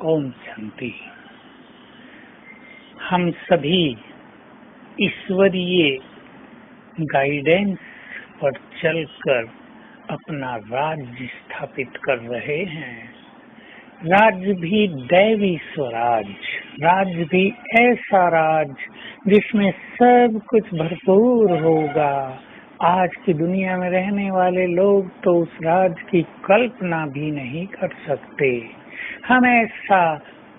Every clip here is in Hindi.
ओम शांति। हम सभी ईश्वरीय गाइडेंस पर चलकर अपना राज्य स्थापित कर रहे हैं। राज्य भी दैवी स्वराज, राज्य भी ऐसा राज्य जिसमें सब कुछ भरपूर होगा। आज की दुनिया में रहने वाले लोग तो उस राज्य की कल्पना भी नहीं कर सकते। हम ऐसा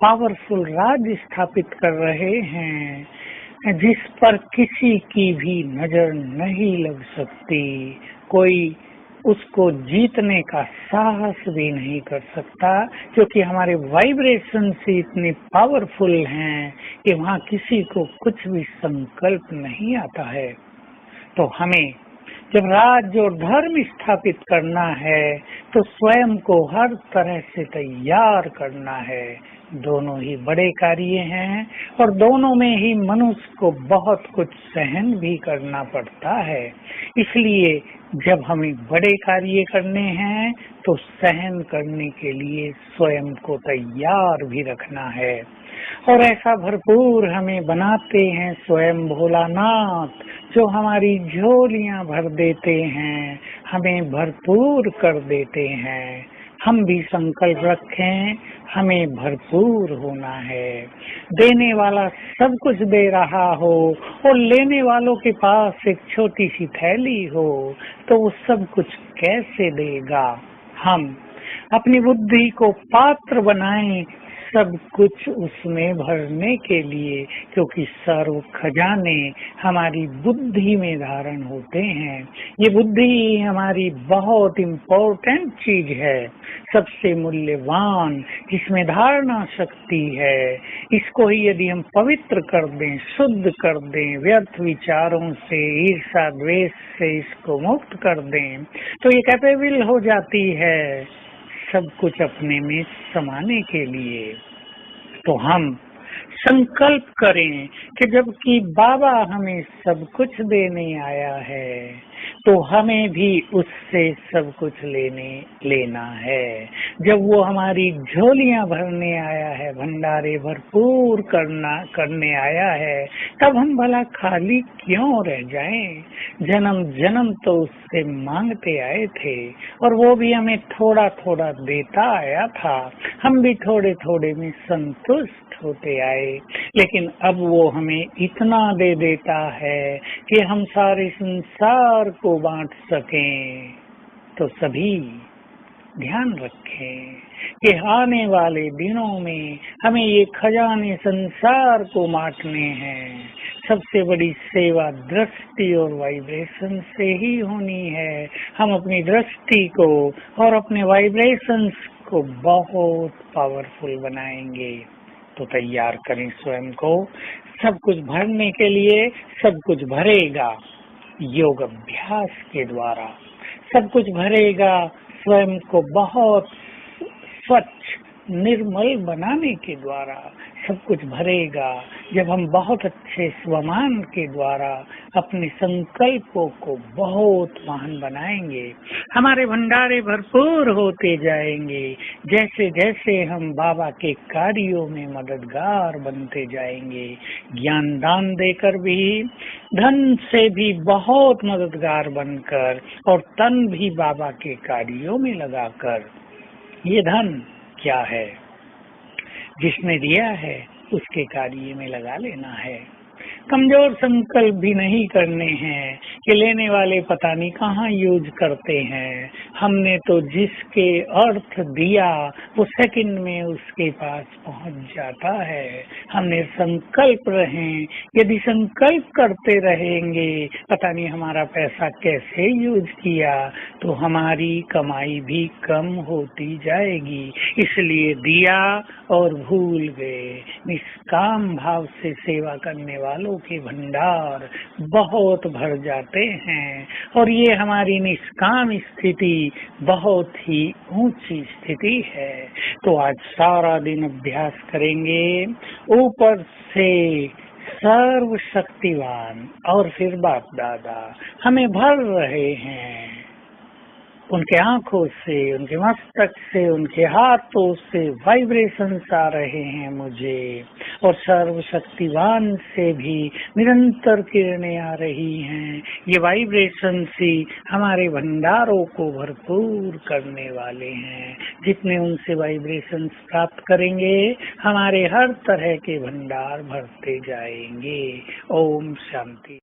पावरफुल राज्य स्थापित कर रहे हैं जिस पर किसी की भी नजर नहीं लग सकती। कोई उसको जीतने का साहस भी नहीं कर सकता, क्योंकि हमारे वाइब्रेशन से इतने पावरफुल हैं कि वहाँ किसी को कुछ भी संकल्प नहीं आता है। तो हमें जब राज्य और धर्म स्थापित करना है तो स्वयं को हर तरह से तैयार करना है। दोनों ही बड़े कार्य हैं और दोनों में ही मनुष्य को बहुत कुछ सहन भी करना पड़ता है। इसलिए जब हमें बड़े कार्य करने हैं तो सहन करने के लिए स्वयं को तैयार भी रखना है। और ऐसा भरपूर हमें बनाते हैं स्वयं भोलानाथ, जो हमारी झोलियां भर देते हैं, हमें भरपूर कर देते हैं। हम भी संकल्प रखें, हमें भरपूर होना है। देने वाला सब कुछ दे रहा हो और लेने वालों के पास एक छोटी सी थैली हो तो वो सब कुछ कैसे देगा। हम अपनी बुद्धि को पात्र बनाएं सब कुछ उसमें भरने के लिए, क्योंकि सर्व खजाने हमारी बुद्धि में धारण होते हैं। ये बुद्धि हमारी बहुत इम्पोर्टेंट चीज है, सबसे मूल्यवान, जिसमें धारणा शक्ति है। इसको ही यदि हम पवित्र कर दें, शुद्ध कर दें, व्यर्थ विचारों से, ईर्षा द्वेष से इसको मुक्त कर दें तो ये कैपेबल हो जाती है सब कुछ अपने में समाने के लिए। तो हम संकल्प करें कि जबकि बाबा हमें सब कुछ देने आया है तो हमें भी उससे सब कुछ लेना है। जब वो हमारी झोलियां भरने आया है, भंडारे भरपूर करने आया है, तब हम भला खाली क्यों रह जाएं। जन्म जन्म तो उससे मांगते आए थे और वो भी हमें थोड़ा थोड़ा देता आया था। हम भी थोड़े थोड़े में संतुष्ट होते आए, लेकिन अब वो हमें इतना दे देता है कि हम सारे संसार को बांट सकें। तो सभी ध्यान रखें कि आने वाले दिनों में हमें ये खजाने संसार को बांटने हैं। सबसे बड़ी सेवा दृष्टि और वाइब्रेशन से ही होनी है। हम अपनी दृष्टि को और अपने वाइब्रेशंस को बहुत पावरफुल बनाएंगे। तो तैयार करें स्वयं को सब कुछ भरने के लिए। सब कुछ भरेगा योग अभ्यास के द्वारा, सब कुछ भरेगा स्वयं को बहुत स्वच्छ निर्मल बनाने के द्वारा, सब कुछ भरेगा जब हम बहुत अच्छे स्वमान के द्वारा अपने संकल्पों को बहुत महान बनाएंगे। हमारे भंडारे भरपूर होते जाएंगे जैसे जैसे हम बाबा के कार्यों में मददगार बनते जाएंगे। ज्ञान दान देकर भी, धन से भी बहुत मददगार बनकर और तन भी बाबा के कार्यों में लगाकर। ये धन क्या है? जिसने दिया है उसके कार्य में लगा लेना है। कमजोर संकल्प भी नहीं करने हैं कि लेने वाले पता नहीं कहाँ यूज करते हैं। हमने तो जिसके अर्थ दिया वो सेकंड में उसके पास पहुंच जाता है। हमने संकल्प रहें, यदि संकल्प करते रहेंगे पता नहीं हमारा पैसा कैसे यूज किया तो हमारी कमाई भी कम होती जाएगी। इसलिए दिया और भूल गए। निष्काम भाव से सेवा करने वालों के भंडार बहुत भर जाते हैं और ये हमारी निष्काम स्थिति बहुत ही ऊंची स्थिति है। तो आज सारा दिन अभ्यास करेंगे ऊपर से सर्वशक्तिवान और फिर बाप दादा हमें भर रहे हैं उनके आंखों से, उनके मस्तक से, उनके हाथों से वाइब्रेशंस आ रहे हैं मुझे, और सर्वशक्तिवान से भी निरंतर किरणें आ रही हैं। ये वाइब्रेशंस ही हमारे भंडारों को भरपूर करने वाले हैं। जितने उनसे वाइब्रेशंस प्राप्त करेंगे, हमारे हर तरह के भंडार भरते जाएंगे। ओम शांति।